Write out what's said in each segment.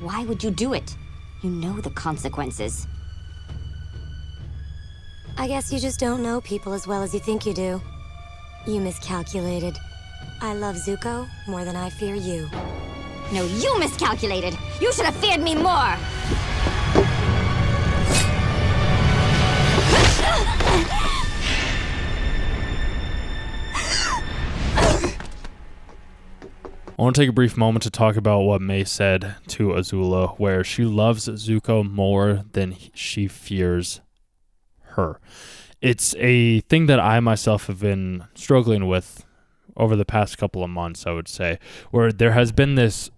Why would you do it? You know the consequences. I guess you just don't know people as well as you think you do. You miscalculated. I love Zuko more than I fear you. No, you miscalculated! You should have feared me more! I want to take a brief moment to talk about what Mei said to Azula, where she loves Zuko more than she fears her. It's a thing that I myself have been struggling with over the past couple of months, I would say, where there has been this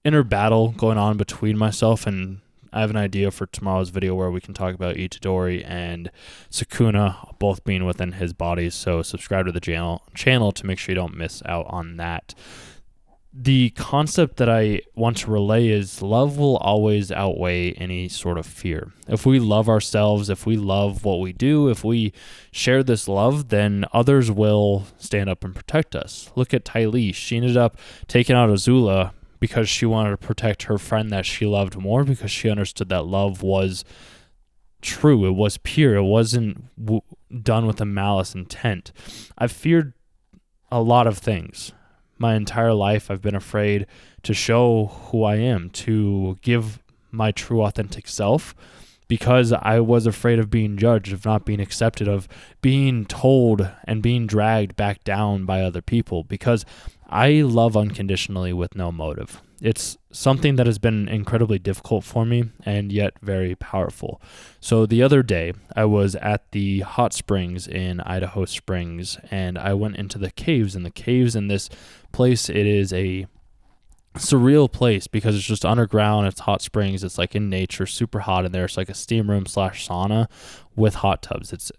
inner battle going on between myself, and I have an idea for tomorrow's video where we can talk about Itadori and Sukuna both being within his bodies, so subscribe to the channel to make sure you don't miss out on that. The concept that I want to relay is love will always outweigh any sort of fear. If we love ourselves, if we love what we do, if we share this love, then others will stand up and protect us. Look at Ty Lee. She ended up taking out Azula because she wanted to protect her friend that she loved more, because she understood that love was true. It was pure. It wasn't done with a malice intent. I've feared a lot of things. My entire life, I've been afraid to show who I am, to give my true authentic self, because I was afraid of being judged, of not being accepted, of being told and being dragged back down by other people, because I love unconditionally with no motive. It's something that has been incredibly difficult for me and yet very powerful. So the other day, I was at the hot springs in Idaho Springs, and I went into the caves. And the caves in this place, it is a surreal place because it's just underground. It's hot springs. It's like in nature, super hot in there. It's like a steam room / sauna with hot tubs. It's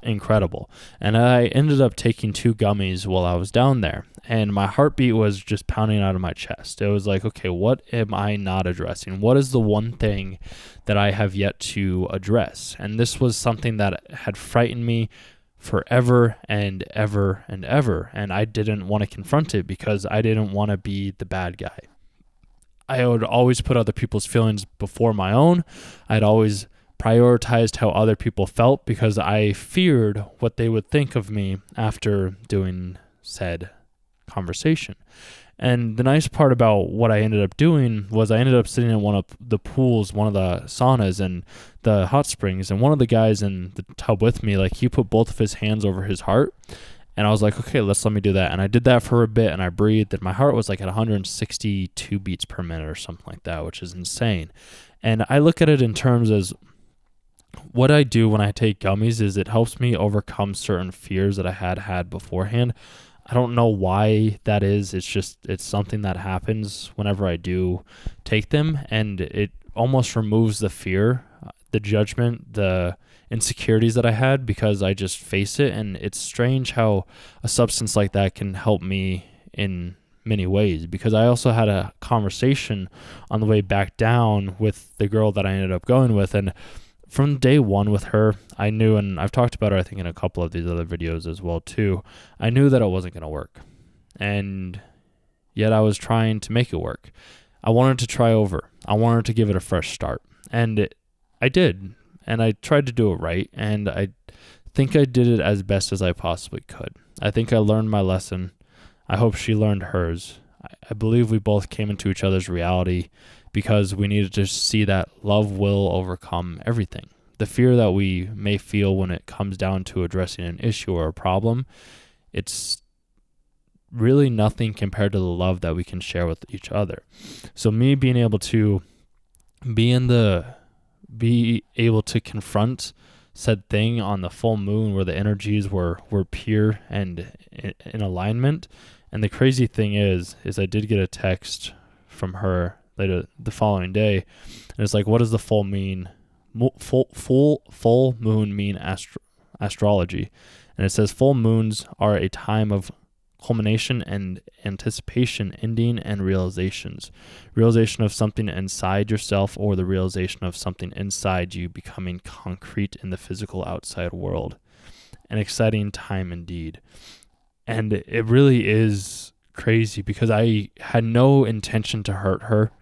incredible. And I ended up taking 2 gummies while I was down there, and my heartbeat was just pounding out of my chest. It was like, okay, what am I not addressing? What is the one thing that I have yet to address? And this was something that had frightened me forever and ever and ever, and I didn't want to confront it because I didn't want to be the bad guy. I would always put other people's feelings before my own. I'd always prioritized how other people felt because I feared what they would think of me after doing said conversation. And the nice part about what I ended up doing was I ended up sitting in one of the pools, one of the saunas and the hot springs, and one of the guys in the tub with me, like, he put both of his hands over his heart, and I was like, okay, let me do that. And I did that for a bit, and I breathed, and my heart was like at 162 beats per minute or something like that, which is insane. And I look at it in terms as what I do when I take gummies is it helps me overcome certain fears that I had beforehand. I don't know why that is. It's something that happens whenever I do take them, and it almost removes the fear, the judgment, the insecurities that I had, because I just face it. And it's strange how a substance like that can help me in many ways, because I also had a conversation on the way back down with the girl that I ended up going with, and from day one with her, I knew, and I've talked about her, I think, in a couple of these other videos as well, too. I knew that it wasn't going to work. And yet I was trying to make it work. I wanted to try over. I wanted to give it a fresh start. And I did. And I tried to do it right. And I think I did it as best as I possibly could. I think I learned my lesson. I hope she learned hers. I believe we both came into each other's reality, because we needed to see that love will overcome everything. The fear that we may feel when it comes down to addressing an issue or a problem, it's really nothing compared to the love that we can share with each other. So me being able to be able to confront said thing on the full moon where the energies were pure and in alignment. And the crazy thing is I did get a text from her later the following day, and it's like, what does the full moon mean astrology? And it says full moons are a time of culmination and anticipation, ending, and realization of something inside yourself, or the realization of something inside you becoming concrete in the physical outside world. An exciting time indeed. And it really is crazy, because I had no intention to hurt her.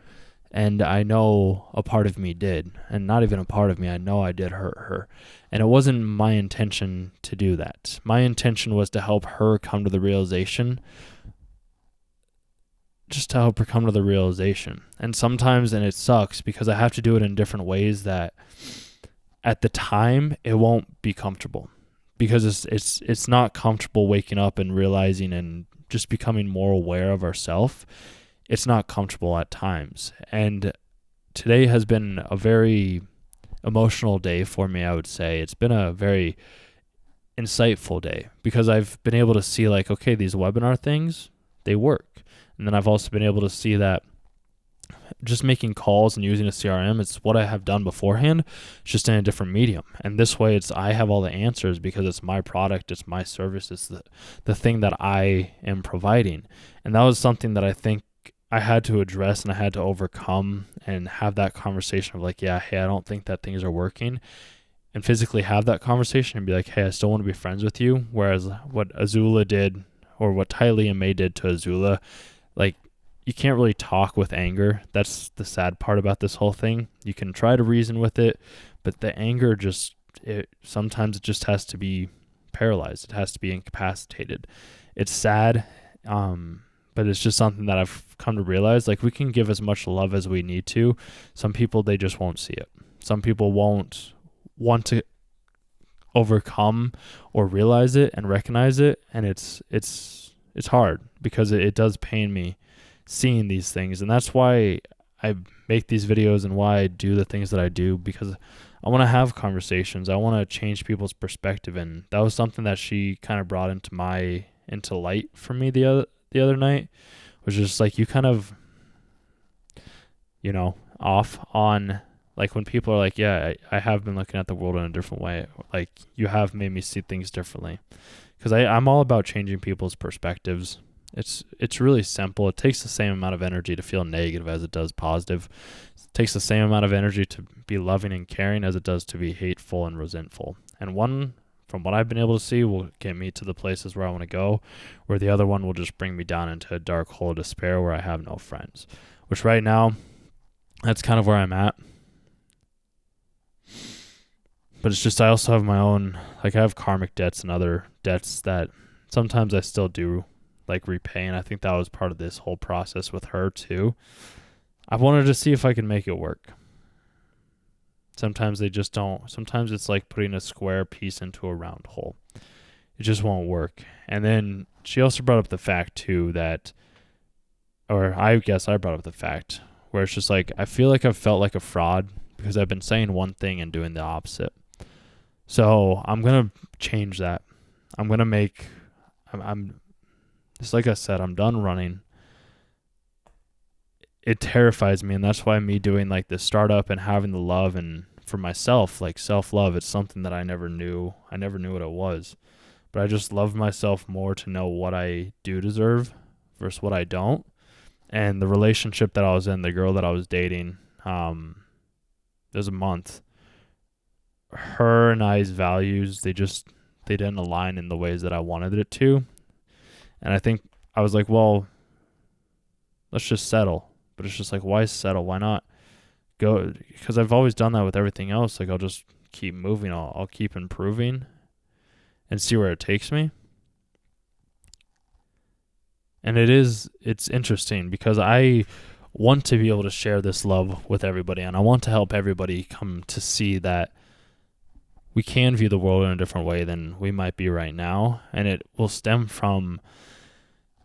And I know a part of me did. And not even a part of me, I know I did hurt her. And it wasn't my intention to do that. My intention was to help her come to the realization. Just to help her come to the realization. And sometimes, and it sucks because I have to do it in different ways that at the time it won't be comfortable. Because it's not comfortable waking up and realizing and just becoming more aware of ourselves. It's not comfortable at times. And today has been a very emotional day for me, I would say. It's been a very insightful day because I've been able to see like, okay, these webinar things, they work. And then I've also been able to see that just making calls and using a CRM, it's what I have done beforehand, it's just in a different medium. And this way I have all the answers because it's my product, it's my service, it's the thing that I am providing. And that was something that I think I had to address and I had to overcome and have that conversation of like, yeah, hey, I don't think that things are working. And physically have that conversation and be like, hey, I still want to be friends with you. Whereas what Azula did or what Ty Lee and May did to Azula, like, you can't really talk with anger. That's the sad part about this whole thing. You can try to reason with it, but the anger sometimes it just has to be paralyzed. It has to be incapacitated. It's sad, but it's just something that I've come to realize. Like, we can give as much love as we need to. Some people, they just won't see it. Some people won't want to overcome or realize it and recognize it, and it's hard because it does pain me seeing these things. And that's why I make these videos and why I do the things that I do, because I want to have conversations. I want to change people's perspective. And that was something that she kind of brought into light for me the other night, was just like, you kind of, off on, like, when people are like, yeah, I have been looking at the world in a different way. Like, you have made me see things differently. Because I'm all about changing people's perspectives. It's really simple. It takes the same amount of energy to feel negative as it does positive. It takes the same amount of energy to be loving and caring as it does to be hateful and resentful. And one, from what I've been able to see, will get me to the places where I want to go, where the other one will just bring me down into a dark hole of despair where I have no friends. Which right now, that's kind of where I'm at. But it's just, I also have my own, like, I have karmic debts and other debts that sometimes I still do, like, repay. And I think that was part of this whole process with her too. I wanted to see if I can make it work. Sometimes they just don't. Sometimes it's like putting a square piece into a round hole. It just won't work. And then she also brought up the fact too that, or I guess I brought up the fact where it's just like, I feel like I've felt like a fraud because I've been saying one thing and doing the opposite. So I'm going to change that. I'm just like I said, I'm done running. It terrifies me, and that's why me doing like this startup and having the love and for myself, like self-love, it's something that I never knew. I never knew what it was. But I just love myself more to know what I do deserve versus what I don't. And the relationship that I was in, the girl that I was dating, there's a month. Her and I's values, they didn't align in the ways that I wanted it to. And I think I was like, well, let's just settle. But it's just like, why settle? Why not go? Because I've always done that with everything else. Like, I'll just keep moving. I'll keep improving and see where it takes me. And it's interesting because I want to be able to share this love with everybody, and I want to help everybody come to see that we can view the world in a different way than we might be right now. And it will stem from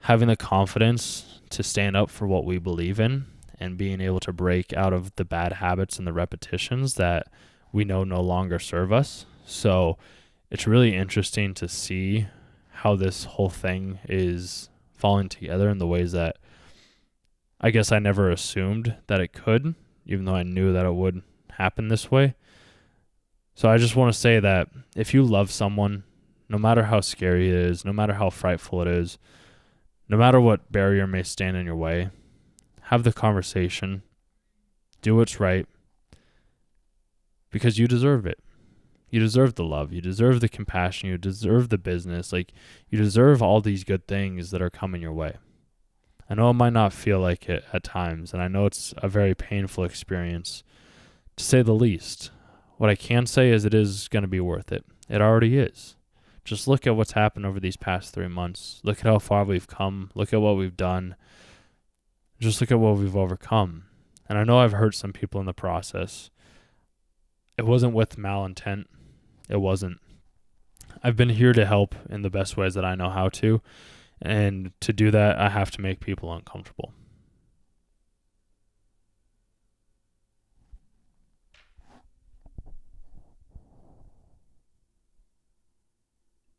having the confidence to stand up for what we believe in and being able to break out of the bad habits and the repetitions that we know no longer serve us. So it's really interesting to see how this whole thing is falling together in the ways that I guess I never assumed that it could, even though I knew that it would happen this way. So I just want to say that if you love someone, no matter how scary it is, no matter how frightful it is, no matter what barrier may stand in your way, have the conversation, do what's right, because you deserve it. You deserve the love. You deserve the compassion. You deserve the business. Like, you deserve all these good things that are coming your way. I know it might not feel like it at times, and I know it's a very painful experience, to say the least. What I can say is it is going to be worth it. It already is. Just look at what's happened over these past 3 months. Look at how far we've come. Look at what we've done. Just look at what we've overcome. And I know I've hurt some people in the process. It wasn't with malintent. It wasn't. I've been here to help in the best ways that I know how to. And to do that, I have to make people uncomfortable.